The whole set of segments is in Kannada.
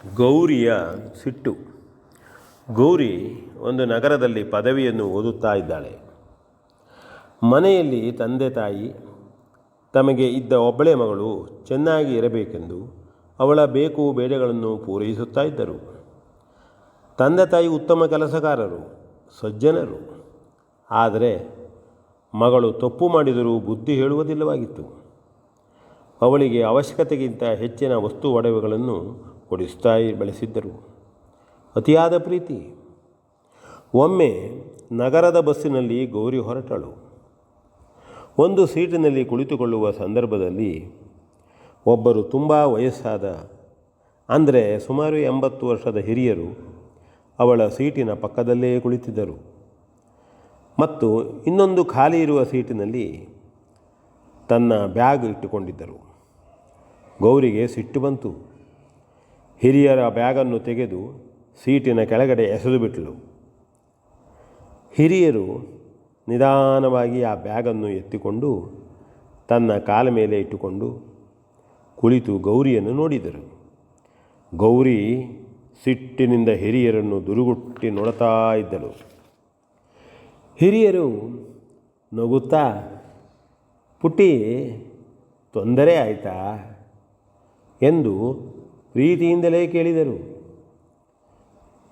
ಗೌರಿಯ ಸಿಟ್ಟು. ಗೌರಿ ಒಂದು ನಗರದಲ್ಲಿ ಪದವಿಯನ್ನು ಓದುತ್ತಾ ಇದ್ದಾಳೆ. ಮನೆಯಲ್ಲಿ ತಂದೆ ತಾಯಿ ತಮಗೆ ಇದ್ದ ಒಬ್ಬಳೇ ಮಗಳು ಚೆನ್ನಾಗಿ ಇರಬೇಕೆಂದು ಅವಳ ಬೇಕು ಬೇಡಗಳನ್ನು ಪೂರೈಸುತ್ತಾ ಇದ್ದರು. ತಂದೆ ತಾಯಿ ಉತ್ತಮ ಕೆಲಸಗಾರರು, ಸಜ್ಜನರು. ಆದರೆ ಮಗಳು ತಪ್ಪು ಮಾಡಿದರೂ ಬುದ್ಧಿ ಹೇಳುವುದಿಲ್ಲವಾಗಿತ್ತು. ಅವಳಿಗೆ ಅವಶ್ಯಕತೆಗಿಂತ ಹೆಚ್ಚಿನ ವಸ್ತು ಒಡವೆಗಳನ್ನು ಕೊಡಿಸ್ತಾ ಬೆಳೆಸಿದ್ದರು. ಅತಿಯಾದ ಪ್ರೀತಿ. ಒಮ್ಮೆ ನಗರದ ಬಸ್ಸಿನಲ್ಲಿ ಗೌರಿ ಹೊರಟಳು. ಒಂದು ಸೀಟಿನಲ್ಲಿ ಕುಳಿತುಕೊಳ್ಳುವ ಸಂದರ್ಭದಲ್ಲಿ ಒಬ್ಬರು ತುಂಬ ವಯಸ್ಸಾದ, ಅಂದರೆ ಸುಮಾರು 80 ವರ್ಷದ ಹಿರಿಯರು ಅವಳ ಸೀಟಿನ ಪಕ್ಕದಲ್ಲೇ ಕುಳಿತಿದ್ದರು. ಮತ್ತು ಇನ್ನೊಂದು ಖಾಲಿ ಇರುವ ಸೀಟಿನಲ್ಲಿ ತನ್ನ ಬ್ಯಾಗ್ ಇಟ್ಟುಕೊಂಡಿದ್ದರು. ಗೌರಿಗೆ ಸಿಟ್ಟು ಬಂತು. ಹಿರಿಯರ ಬ್ಯಾಗನ್ನು ತೆಗೆದು ಸೀಟಿನ ಕೆಳಗಡೆ ಎಸೆದು ಬಿಟ್ಟಳು. ಹಿರಿಯರು ನಿಧಾನವಾಗಿ ಆ ಬ್ಯಾಗನ್ನು ಎತ್ತಿಕೊಂಡು ತನ್ನ ಕಾಲ ಮೇಲೆ ಇಟ್ಟುಕೊಂಡು ಕುಳಿತು ಗೌರಿಯನ್ನು ನೋಡಿದರು. ಗೌರಿ ಸಿಟ್ಟಿನಿಂದ ಹಿರಿಯರನ್ನು ದುರುಗುಟ್ಟಿ ನೋಡುತ್ತಾ ಇದ್ದಳು. ಹಿರಿಯರು ನಗುತ್ತಾ, ಪುಟ್ಟಿ, ತೊಂದರೆ ಆಯಿತಾ ಎಂದು ಪ್ರೀತಿಯಿಂದಲೇ ಕೇಳಿದರು.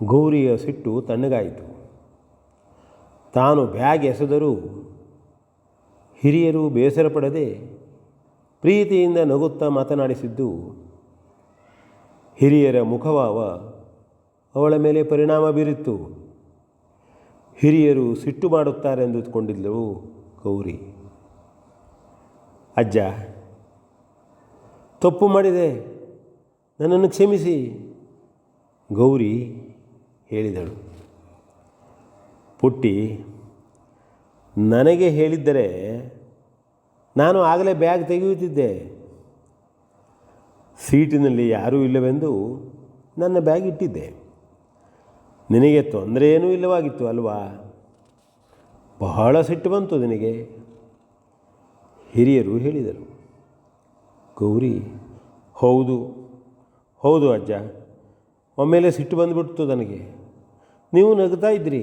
ಗೌರಿಯ ಸಿಟ್ಟು ತಣ್ಣಗಾಯಿತು. ತಾನು ಬ್ಯಾಗ್ ಎಸೆದರೂ ಹಿರಿಯರು ಬೇಸರ ಪಡದೆ ಪ್ರೀತಿಯಿಂದ ನಗುತ್ತಾ ಮಾತನಾಡಿಸಿದ್ದು ಹಿರಿಯರ ಮುಖಭಾವ ಅವಳ ಮೇಲೆ ಪರಿಣಾಮ ಬೀರಿತ್ತು. ಹಿರಿಯರು ಸಿಟ್ಟು ಮಾಡುತ್ತಾರೆ ಎಂದುಕೊಂಡಿದ್ದಳು ಗೌರಿ. ಅಜ್ಜ, ತಪ್ಪು ಮಾಡಿದೆ, ನನ್ನನ್ನು ಕ್ಷಮಿಸಿ, ಗೌರಿ ಹೇಳಿದಳು. ಪುಟ್ಟಿ, ನನಗೆ ಹೇಳಿದ್ದರೆ ನಾನು ಆಗಲೇ ಬ್ಯಾಗ್ ತೆಗೆಯುತ್ತಿದ್ದೆ. ಸೀಟಿನಲ್ಲಿ ಯಾರೂ ಇಲ್ಲವೆಂದು ನನ್ನ ಬ್ಯಾಗ್ ಇಟ್ಟಿದ್ದೆ. ನಿನಗೆ ತೊಂದರೆ ಏನೂ ಇಲ್ಲವಾಗಿತ್ತು ಅಲ್ವಾ? ಬಹಳ ಸಿಟ್ಟು ಬಂತು ನಿನಗೆ, ಹಿರಿಯರು ಹೇಳಿದರು. ಗೌರಿ, ಹೌದು ಹೌದು ಅಜ್ಜ, ಒಮ್ಮೆಲೆ ಸಿಟ್ಟು ಬಂದುಬಿಡ್ತು ನನಗೆ. ನೀವು ನಗ್ತಾ ಇದ್ರಿ.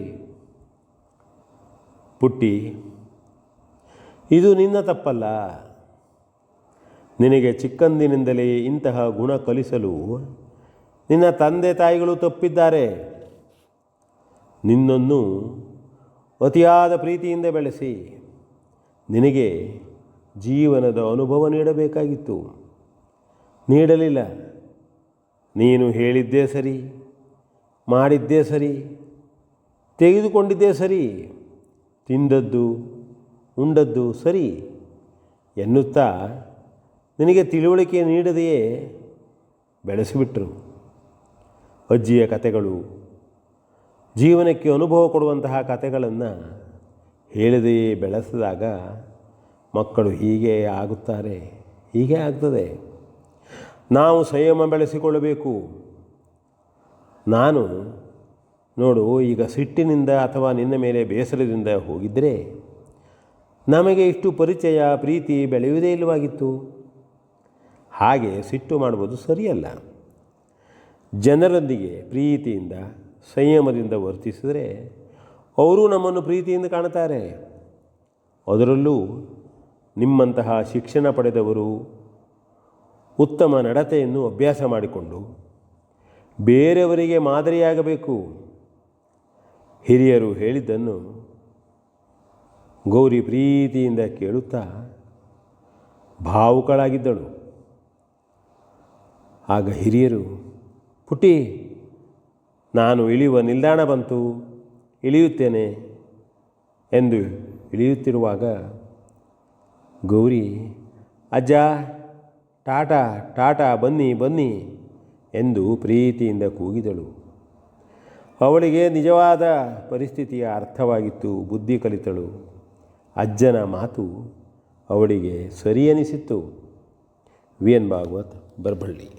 ಪುಟ್ಟಿ, ಇದು ನಿನ್ನ ತಪ್ಪಲ್ಲ. ನಿನಗೆ ಚಿಕ್ಕಂದಿನಿಂದಲೇ ಇಂತಹ ಗುಣ ಕಲಿಸಲು ನಿನ್ನ ತಂದೆ ತಾಯಿಗಳು ತಪ್ಪಿದ್ದಾರೆ. ನಿನ್ನನ್ನು ಅತಿಯಾದ ಪ್ರೀತಿಯಿಂದ ಬೆಳೆಸಿ ನಿನಗೆ ಜೀವನದ ಅನುಭವ ನೀಡಬೇಕಾಗಿತ್ತು, ನೀಡಲಿಲ್ಲ. ನೀನು ಹೇಳಿದ್ದೇ ಸರಿ, ಮಾಡಿದ್ದೇ ಸರಿ, ತೆಗೆದುಕೊಂಡಿದ್ದೇ ಸರಿ, ತಿಂದದ್ದು ಉಂಡದ್ದು ಸರಿ ಎನ್ನುತ್ತಾ ನಿನಗೆ ತಿಳುವಳಿಕೆ ನೀಡದೆಯೇ ಬೆಳೆಸಿಬಿಟ್ರು. ಅಜ್ಜಿಯ ಕಥೆಗಳು, ಜೀವನಕ್ಕೆ ಅನುಭವ ಕೊಡುವಂತಹ ಕಥೆಗಳನ್ನು ಹೇಳದೆಯೇ ಬೆಳೆಸಿದಾಗ ಮಕ್ಕಳು ಹೀಗೆ ಆಗುತ್ತಾರೆ, ಹೀಗೆ ಆಗ್ತದೆ. ನಾವು ಸಂಯಮ ಬೆಳೆಸಿಕೊಳ್ಳಬೇಕು. ನಾನು ನೋಡು, ಈಗ ಸಿಟ್ಟಿನಿಂದ ಅಥವಾ ನಿನ್ನ ಮೇಲೆ ಬೇಸರದಿಂದ ಹೋಗಿದ್ದರೆ ನಮಗೆ ಇಷ್ಟು ಪರಿಚಯ ಪ್ರೀತಿ ಬೆಳೆಯುವುದೇ ಇಲ್ಲವಾಗಿತ್ತು. ಹಾಗೆ ಸಿಟ್ಟು ಮಾಡುವುದು ಸರಿಯಲ್ಲ. ಜನರೊಂದಿಗೆ ಪ್ರೀತಿಯಿಂದ ಸಂಯಮದಿಂದ ವರ್ತಿಸಿದರೆ ಅವರು ನಮ್ಮನ್ನು ಪ್ರೀತಿಯಿಂದ ಕಾಣುತ್ತಾರೆ. ಅದರಲ್ಲೂ ನಿಮ್ಮಂತಹ ಶಿಕ್ಷಣ ಪಡೆದವರು ಉತ್ತಮ ನಡತೆಯನ್ನು ಅಭ್ಯಾಸ ಮಾಡಿಕೊಂಡು ಬೇರೆಯವರಿಗೆ ಮಾದರಿಯಾಗಬೇಕು. ಹಿರಿಯರು ಹೇಳಿದ್ದನ್ನು ಗೌರಿ ಪ್ರೀತಿಯಿಂದ ಕೇಳುತ್ತಾ ಭಾವುಕಳಾಗಿದ್ದಳು. ಆಗ ಹಿರಿಯರು, ಪುಟ್ಟಿ, ನಾನು ಇಳಿಯುವ ನಿಲ್ದಾಣ ಬಂತು, ಇಳಿಯುತ್ತೇನೆ ಎಂದು ಇಳಿಯುತ್ತಿರುವಾಗ ಗೌರಿ, ಅಜ್ಜ, ಟಾಟಾ ಟಾಟಾ, ಬನ್ನಿ ಬನ್ನಿ ಎಂದು ಪ್ರೀತಿಯಿಂದ ಕೂಗಿದಳು. ಅವಳಿಗೆ ನಿಜವಾದ ಪರಿಸ್ಥಿತಿಯ ಅರ್ಥವಾಗಿತ್ತು. ಬುದ್ಧಿ ಕಲಿತಳು. ಅಜ್ಜನ ಮಾತು ಅವಳಿಗೆ ಸರಿ ಎನಿಸಿತ್ತು. V N Bhagwat, Baraballi.